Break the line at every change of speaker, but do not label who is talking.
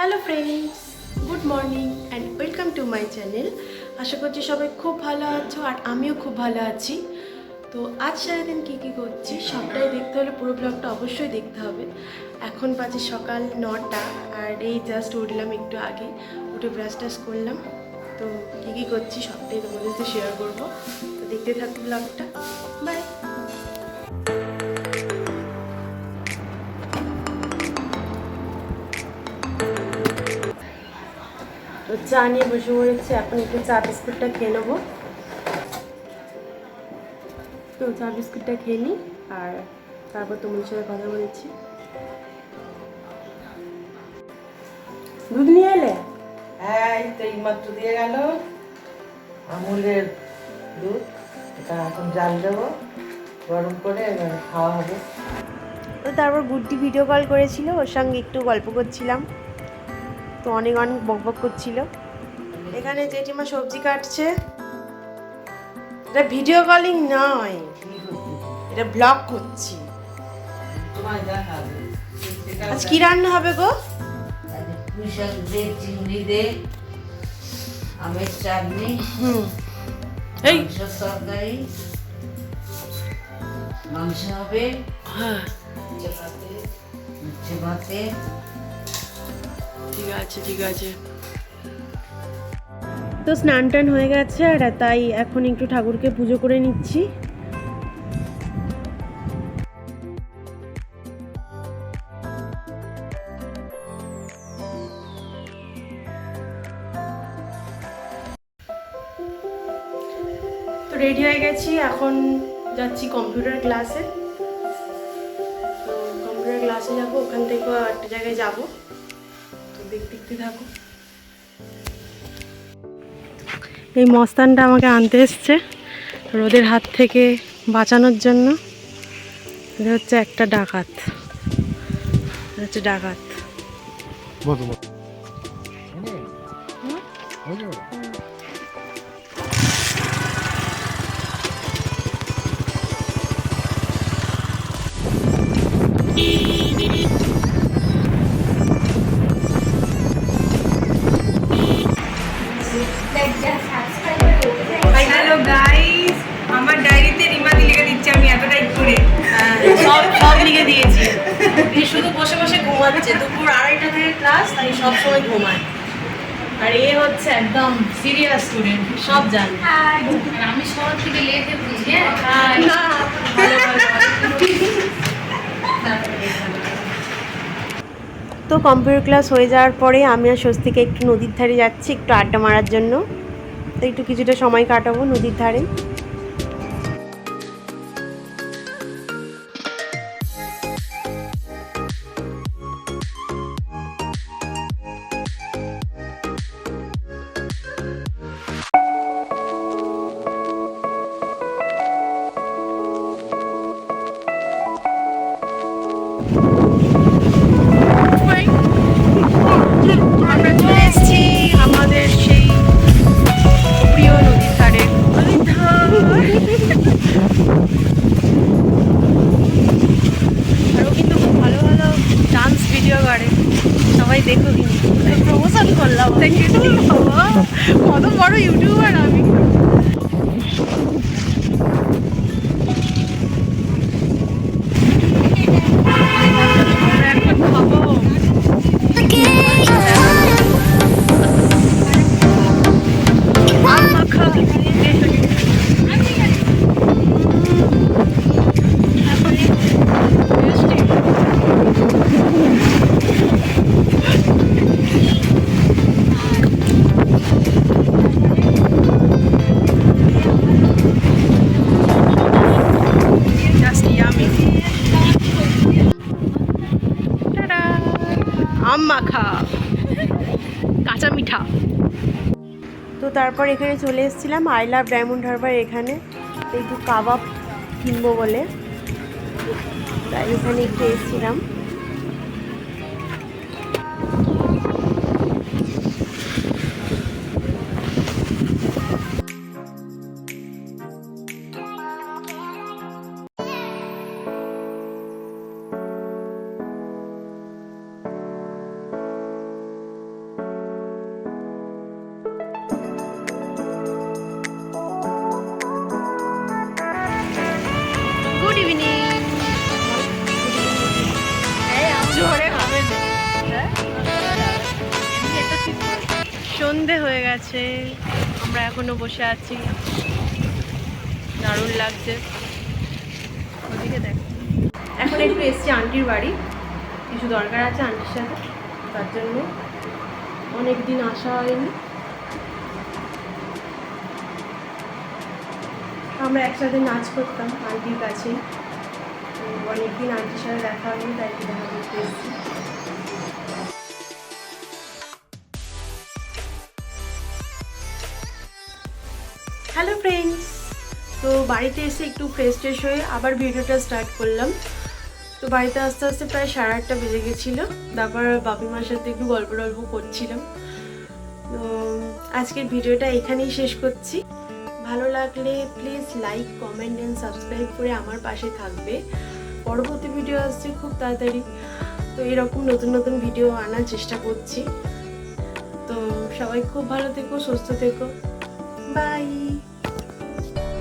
Hello friends, good morning and welcome to my channel. আশা করছি সবাই খুব ভালো আছো আর আমিও খুব ভালো আছি। তো আজ সারাদিন কী করছি সবটাই দেখতে হলে পুরো ব্লগটা অবশ্যই দেখতে হবে। এখন বাজে সকাল 9টা আর এই জাস্ট উঠলাম একটু আগে, উঠে ব্রাশ টাশ করলাম। তো কী করছি সবটাই তোমাদের সাথে শেয়ার করবো। তো দেখতে থাকো ব্লগটা, বাই। তো চা নিয়ে বসে পড়েছি, এখন একটু চা বিস্কুটটা খেয়ে নেবো। তো চা বিস্কুটটা খেয়ে নিই আর তারপর তোমার সাথে কথা বলছি। দুধ নিয়ে এলে?
হ্যাঁ, এই তো এইমাত্র দিয়ে গেল আমুলের দুধ। এটা এখন জাল দেবো, গরম করে খাওয়া হবে।
তো তারপর গুড্ডি ভিডিও কল করেছিল, ওর সঙ্গে একটু গল্প করছিলাম। তো অনেক বকবক করছিল। এখানে জেঠিমা সবজি কাটছে। এটা ভিডিও কলিং নয়, এটা ব্লগ করছি।
তোমায় দেখাবে
আজ কি রান্না হবে গো?
পুঁই শাক দিয়ে চিংড়ি দিয়ে আমের চাটনি,
এই
মাংসের তরকারি, মাংস হবে,
হ্যাঁ
উচ্ছে ভাতে।
ঠিক আছে। তো স্নান টান হয়ে গেছে আর তাই এখন একটু ঠাকুরকে পুজো করে নিচ্ছি। তো রেডি হয়ে গেছি, এখন যাচ্ছি কম্পিউটার ক্লাসে। তো কম্পিউটার ক্লাসে যাবো, ওখান থেকে একটা জায়গায় যাব। তো দেখতে থাকো। এই মস্তানটা আমাকে আনতে এসছে রোদের হাত থেকে বাঁচানোর জন্য। এটা হচ্ছে একটা ডাকাত, ডাকাত।
হ্যালো গাইস, আমার ডায়েরিতে রিমাদি লিখে দিচ্ছি আমি এত টাইপ করে।
সব লিখে দিয়েছি। শুধু বসে বসে ঘুমাচ্ছে, দুপুর 2:30 থেকে ক্লাস, তাই সব সময় ঘুমায়। আর এ হচ্ছে একদম সিরিয়াস স্টুডেন্ট, সব জানে।
আমি শহর থেকে লেখে বুঝি।
তো কম্পিউটার ক্লাস হয়ে যাওয়ার পরে আমি আর স্বস্তিকে একটু নদীর ধারে যাচ্ছি একটু আড্ডা মারার জন্য। তো একটু কিছুটা সময় কাটাবো নদীর ধারে। আমরা চলে এসেছি আমাদের সেই প্রিয় নদীর ধারে। আরও কিন্তু খুব ভালো ভালো ডান্স ভিডিও করে, সবাই দেখো। কিন্তু প্রমোশন করলাম, বাবা কত বড় ইউটিউবার আমি। আমরা এখন খাবো আম মাখা। Just yummy. Ta-da! আম মাখা, কাঁচা মিঠা। তো তারপর এখানে চলে এসেছিলাম আই লাভ ডায়মন্ড হারবার। এখানে একটু কাবাব কিনবো বলে তাই এখানে একটু এসেছিলাম। সন্ধে হয়ে গেছে, আমরা এখনো বসে আছি, দারুণ লাগছে। ওদিকে দেখ, এখন একটু এসছি আন্টির বাড়ি, কিছু দরকার আছে আন্টির সাথে, তার জন্য অনেক দিন আসা হয়নি। আমরা একসাথে নাচ করতাম আন্টির কাছেই, তো অনেকদিন আন্টির সাথে দেখা হয়নি, তাই একটু দেখা করতে এসেছি। হ্যালো ফ্রেন্ডস, তো বাড়িতে এসে একটু ফ্রেশ ট্রেশ হয়ে আবার ভিডিওটা স্টার্ট করলাম। তো বাড়িতে আস্তে আস্তে প্রায় 8:30 বেজে গেছিলো। তারপর বাপিমার সাথে একটু গল্প টল্প করছিলাম। তো আজকের ভিডিওটা এখানেই শেষ করছি। ভালো লাগলে please like, comment and subscribe করে আমার পাশে থাকবে। পরবর্তী ভিডিও আসছে খুব তাড়াতাড়ি, তো এরকম নতুন নতুন ভিডিও আনার চেষ্টা করছি। তো সবাই খুব ভালো থেকো, সুস্থ থেকো, বাই।